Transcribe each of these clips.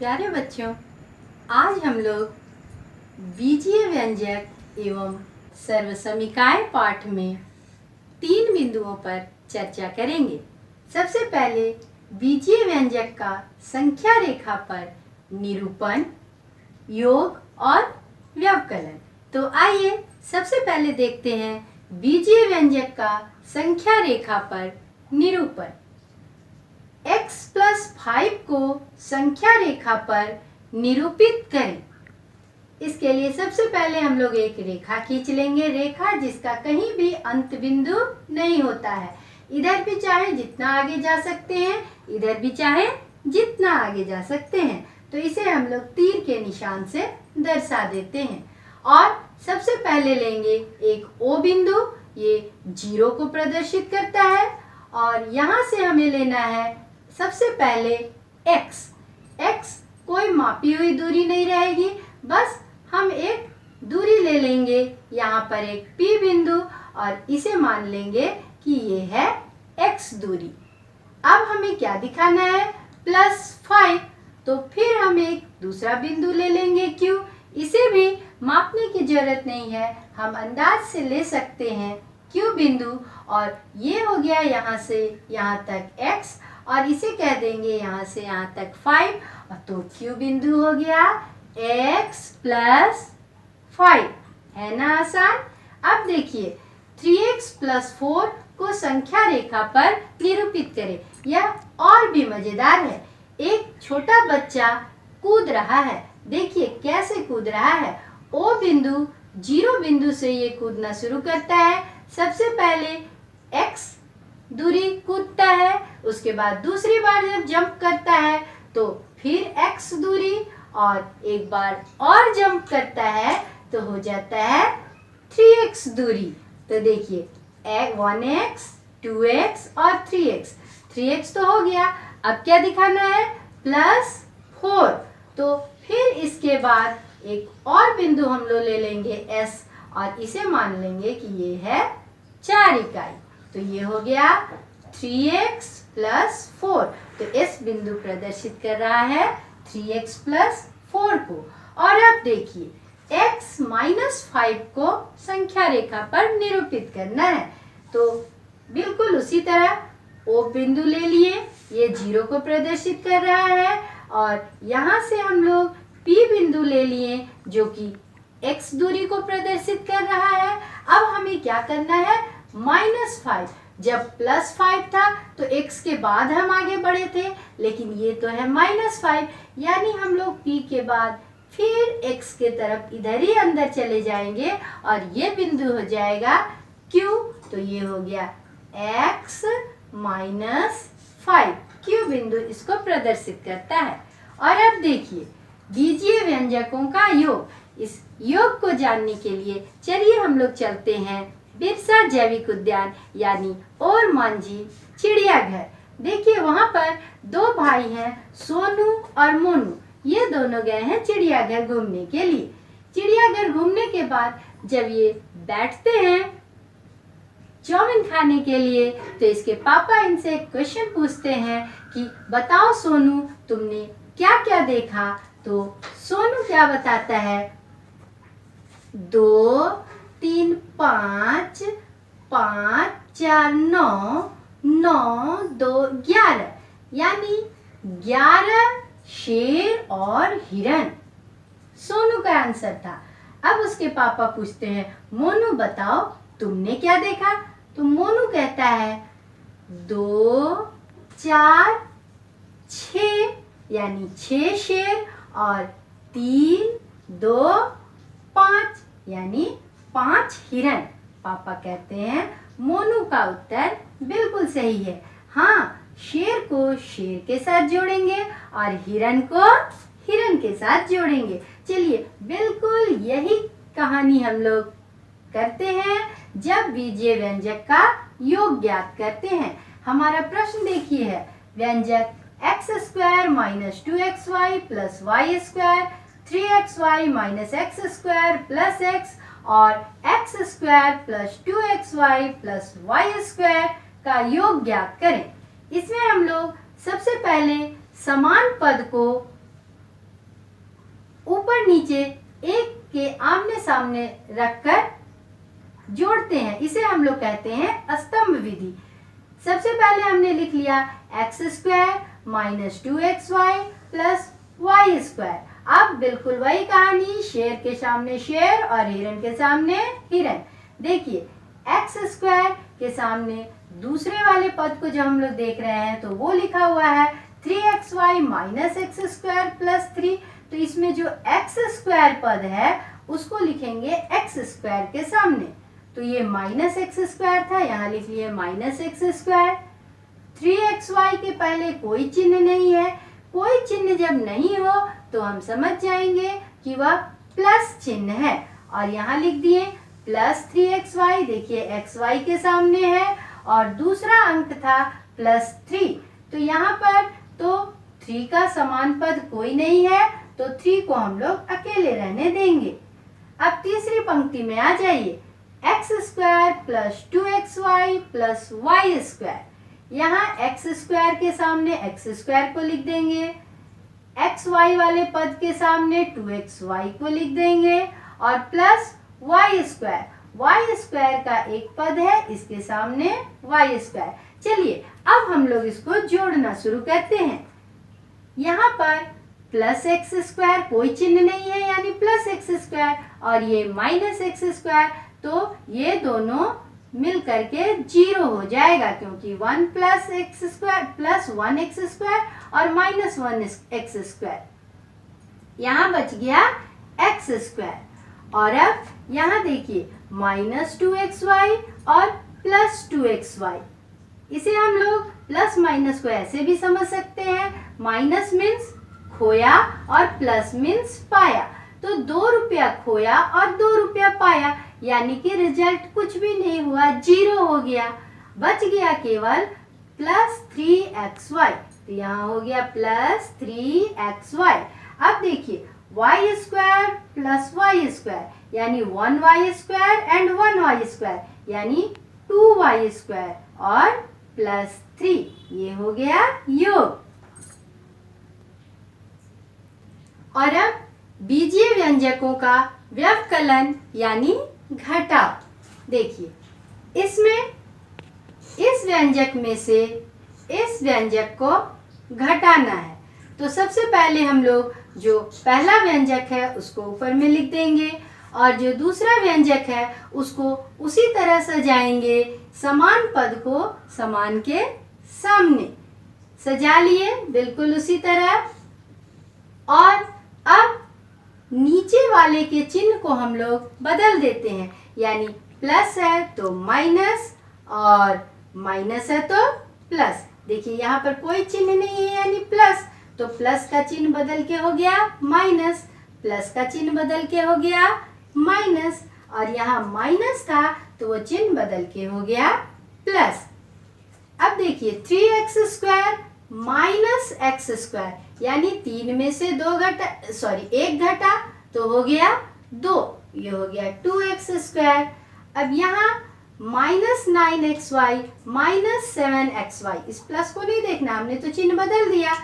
प्यारे बच्चों, आज हम लोग बीजीय व्यंजक एवं सर्वसमीकाय पाठ में 3 बिंदुओं पर चर्चा करेंगे। सबसे पहले बीजीय व्यंजक का संख्या रेखा पर निरूपण, योग और व्यवकलन। तो आइए सबसे पहले देखते हैं बीजीय व्यंजक का संख्या रेखा पर निरूपण। x + 5 को संख्या रेखा पर निरूपित करें। इसके लिए सबसे पहले हम लोग एक रेखा खींच लेंगे, रेखा जिसका कहीं भी अंत बिंदु नहीं होता है। इधर भी चाहे जितना आगे जा सकते हैं, इधर भी चाहे जितना आगे जा सकते हैं। तो इसे हम लोग तीर के निशान से दर्शा देते हैं। और सबसे पहले लेंगे एक O बिंदु, ये 0 को प्रदर्शित करता है। और यहाँ से हमें लेना है सबसे पहले x कोई मापी हुई दूरी नहीं रहेगी, बस हम एक दूरी ले लेंगे, यहाँ पर एक P बिंदु, और इसे मान लेंगे कि ये है x दूरी। अब हमें क्या दिखाना है? +5। तो फिर हम एक दूसरा बिंदु ले लेंगे Q। इसे भी मापने की जरूरत नहीं है, हम अंदाज से ले सकते हैं Q बिंदु। और ये हो गया यहाँ से यहाँ तक x, और इसे कह देंगे यहाँ से यहाँ तक 5। और तो Q बिंदु हो गया x + 5। है ना आसान? अब देखिए 3x + 4 को संख्या रेखा पर निरूपित करें। यह और भी मजेदार है। एक छोटा बच्चा कूद रहा है, देखिए कैसे कूद रहा है। O बिंदु 0 बिंदु से ये कूदना शुरू करता है। सबसे पहले x दूरी कूदता है, उसके बाद दूसरी बार जब जंप करता है तो फिर x दूरी, और एक बार और जंप करता है तो हो जाता है 3x दूरी। तो देखिए 1x, 2x और 3x। 3x तो हो गया, अब क्या दिखाना है? +4। तो फिर इसके बाद एक और बिंदु हम लोग ले लेंगे S, और इसे मान लेंगे कि ये है 4 इकाई। तो ये हो गया 3x + 4। तो इस बिंदु प्रदर्शित कर रहा है 3x + 4 को। और अब देखिए x - 5 को संख्या रेखा पर निरूपित करना है। तो बिल्कुल उसी तरह O बिंदु ले लिए, ये 0 को प्रदर्शित कर रहा है। और यहाँ से हम लोग P बिंदु ले लिए, जो कि x दूरी को प्रदर्शित कर रहा है। अब हमें क्या करना है? -5। जब +5 था तो x के बाद हम आगे बढ़े थे, लेकिन ये तो है -5, यानी हम लोग P के बाद फिर x के तरफ इधर ही अंदर चले जाएंगे, और ये बिंदु हो जाएगा Q। तो ये हो गया x - 5। Q बिंदु इसको प्रदर्शित करता है। और अब देखिए बीजीय व्यंजकों का योग। इस योग को जानने के लिए चलिए हम लोग चलते हैं बिरसा जैविक उद्यान यानी ओरमांझी चिड़ियाघर। देखिए वहाँ पर 2 भाई हैं, सोनू और मोनू। ये दोनों गए हैं चिड़ियाघर घूमने के लिए। चिड़ियाघर घूमने के बाद जब ये बैठते हैं चाउमीन खाने के लिए, तो इसके पापा इनसे एक क्वेश्चन पूछते हैं कि बताओ सोनू, तुमने क्या क्या देखा? तो सोनू क्या बताता है? 2, 3, 5, 5, 4, 9, 9, 2, 11, यानी 11 शेर और हिरन सोनू का आंसर था। अब उसके पापा पूछते हैं, मोनू बताओ तुमने क्या देखा? तो मोनू कहता है 2, 4, 6, यानी 6 शेर, और 3, 2, 5, यानी 5 हिरन। पापा कहते हैं मोनू का उत्तर बिल्कुल सही है। हाँ, शेर को शेर के साथ जोड़ेंगे और हिरन को हिरन के साथ जोड़ेंगे। चलिए बिल्कुल यही कहानी हम लोग करते हैं जब बीजीय व्यंजक का योग ज्ञात करते हैं। हमारा प्रश्न देखिए है, व्यंजक x² - 2xy + y², 3xy - x² + x और x² + 2xy + y² का योग ज्ञात करें। इसमें हम लोग सबसे पहले समान पद को ऊपर नीचे एक के आमने सामने रखकर जोड़ते हैं। इसे हम लोग कहते हैं स्तंभ विधि। सबसे पहले हमने लिख लिया x square minus 2xy plus y square. अब बिल्कुल वही कहानी, शेर के सामने शेर और हिरन के सामने हिरन। देखिए एक्स स्क्वायर के सामने दूसरे वाले पद को जो हम लोग देख रहे हैं तो वो लिखा हुआ है 3xy minus x square plus 3। तो इसमें जो एक्स स्क्वायर पद है उसको लिखेंगे एक्स स्क्वायर के सामने। तो ये माइनस एक्स स्क्वायर था, यहाँ लिख लिए माइनस एक्स स्क्वायर। 3xy के पहले कोई चिन्ह नहीं है। कोई चिन्ह जब नहीं हो तो हम समझ जाएंगे कि वह प्लस चिन्ह है, और यहाँ लिख दिए प्लस 3xy। देखिए xy के सामने है और दूसरा अंक था प्लस 3। तो यहाँ पर तो 3 का समान पद कोई नहीं है, तो 3 को हम लोग अकेले रहने देंगे। अब तीसरी पंक्ति में आ जाइए, x square plus 2xy plus y square. यहाँ एक्स स्क्वायर के सामने एक्स स्क्वायर को लिख देंगे, एक्स वाई वाले पद के सामने 2xy को लिख देंगे, और plus y square. Y square का एक पद है, इसके सामने वाई स्क्वायर। चलिए अब हम लोग इसको जोड़ना शुरू करते हैं। यहाँ पर प्लस एक्स स्क्वायर कोई चिन्ह नहीं है, यानी प्लस एक्स स्क्वायर, और ये माइनस एक्स स्क्वायर, तो ये दोनों मिल करके 0 हो जाएगा, क्योंकि 1 plus x square plus 1 x square और माइनस 1 एक्स स्क्वायर। यहाँ बच गया एक्स स्क्वायर। और अब यहाँ देखिए माइनस 2xy और प्लस 2xy। इसे हम लोग प्लस माइनस को ऐसे भी समझ सकते हैं, माइनस मीन्स खोया और प्लस मीन्स पाया। तो 2 रुपया खोया और 2 रुपया पाया, यानी कि रिजल्ट कुछ भी नहीं हुआ, 0 हो गया। बच गया केवल प्लस 3xy। तो यहाँ हो गया प्लस 3xy। अब देखिए y square plus y square, यानी 1y square and 1y square, यानी 2y स्क्वायर और प्लस 3। ये हो गया योग। और अब बीजीय व्यंजकों का व्यवकलन यानी घटाव। देखिए इसमें इस व्यंजक में से इस व्यंजक को घटाना है। तो सबसे पहले हम लोग जो पहला व्यंजक है उसको ऊपर में लिख देंगे, और जो दूसरा व्यंजक है उसको उसी तरह सजाएंगे, समान पद को समान के सामने सजा लिए बिल्कुल उसी तरह। और अब नीचे वाले के चिन्ह को हम लोग बदल देते हैं, यानी प्लस है तो माइनस और माइनस है तो प्लस। देखिए यहाँ पर कोई चिन्ह नहीं है यानी प्लस, तो प्लस का चिन्ह बदल के हो गया माइनस, प्लस का चिन्ह बदल के हो गया माइनस, और यहाँ माइनस था तो वो चिन्ह बदल के हो गया प्लस। अब देखिए 3x square minus x square, यानी 3 में से 1 घटा तो हो गया 2, ये हो गया 2x स्क्वायर। अब यहाँ माइनस 9xy माइनस 7xy, इस प्लस को नहीं देखना, हमने तो चिन्ह बदल दिया।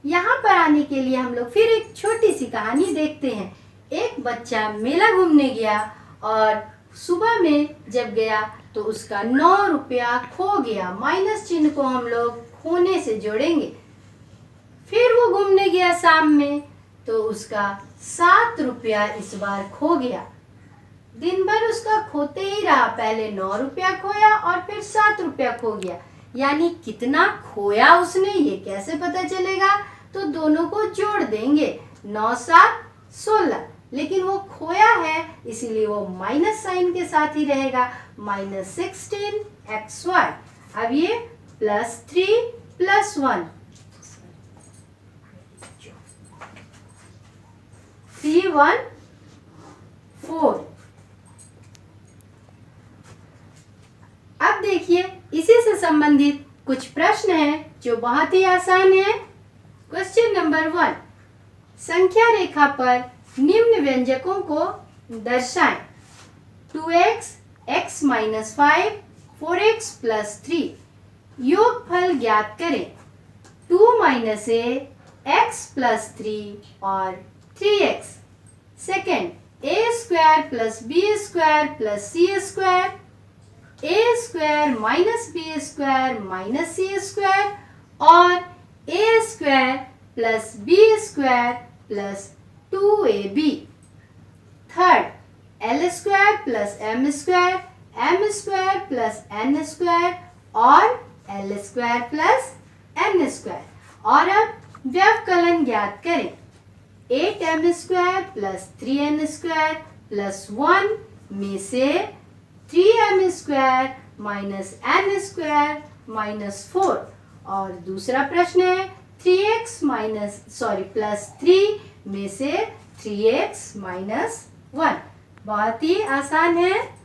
यहाँ पर आने के लिए हम लोग फिर एक छोटी सी कहानी देखते हैं। एक बच्चा मेला घूमने गया और सुबह में जब गया तो उसका 9 रुपया खो गया। माइनस चिन्ह को हम लोग खोने से जोड़ेंगे। फिर वो घूमने गया शाम में तो उसका 7 रुपया इस बार खो गया। दिन भर उसका खोते ही रहा, पहले 9 रुपया खोया और फिर 7 रुपया खो गया। यानी कितना खोया उसने ये कैसे पता चलेगा? तो दोनों को जोड़ देंगे, 9 7 16, लेकिन वो खोया है इसीलिए वो माइनस साइन के साथ ही रहेगा, माइनस 16xy। अब ये प्लस 3 प्लस 1, 3 1 4। अब देखिए इसी से संबंधित कुछ प्रश्न हैं जो बहुत ही आसान है। क्वेश्चन नंबर 1, संख्या रेखा पर निम्न व्यंजकों को दर्शाएं। 2x, x minus 5, 4x plus 3। योगफल ज्ञात करें। 2 माइनस a, x प्लस 3 और 3x। Second, A square plus B square plus C square, A square minus B square minus C square और A square plus B square plus 2ab। Third, L square plus M square plus N square और L square plus N square. और अब व्यवकलन ज्ञात करें। 8m square plus 3n square plus 1 में से 3m square minus n square minus 4। और दूसरा प्रश्न है 3x प्लस 3 में से 3x माइनस 1। बहुत ही आसान है।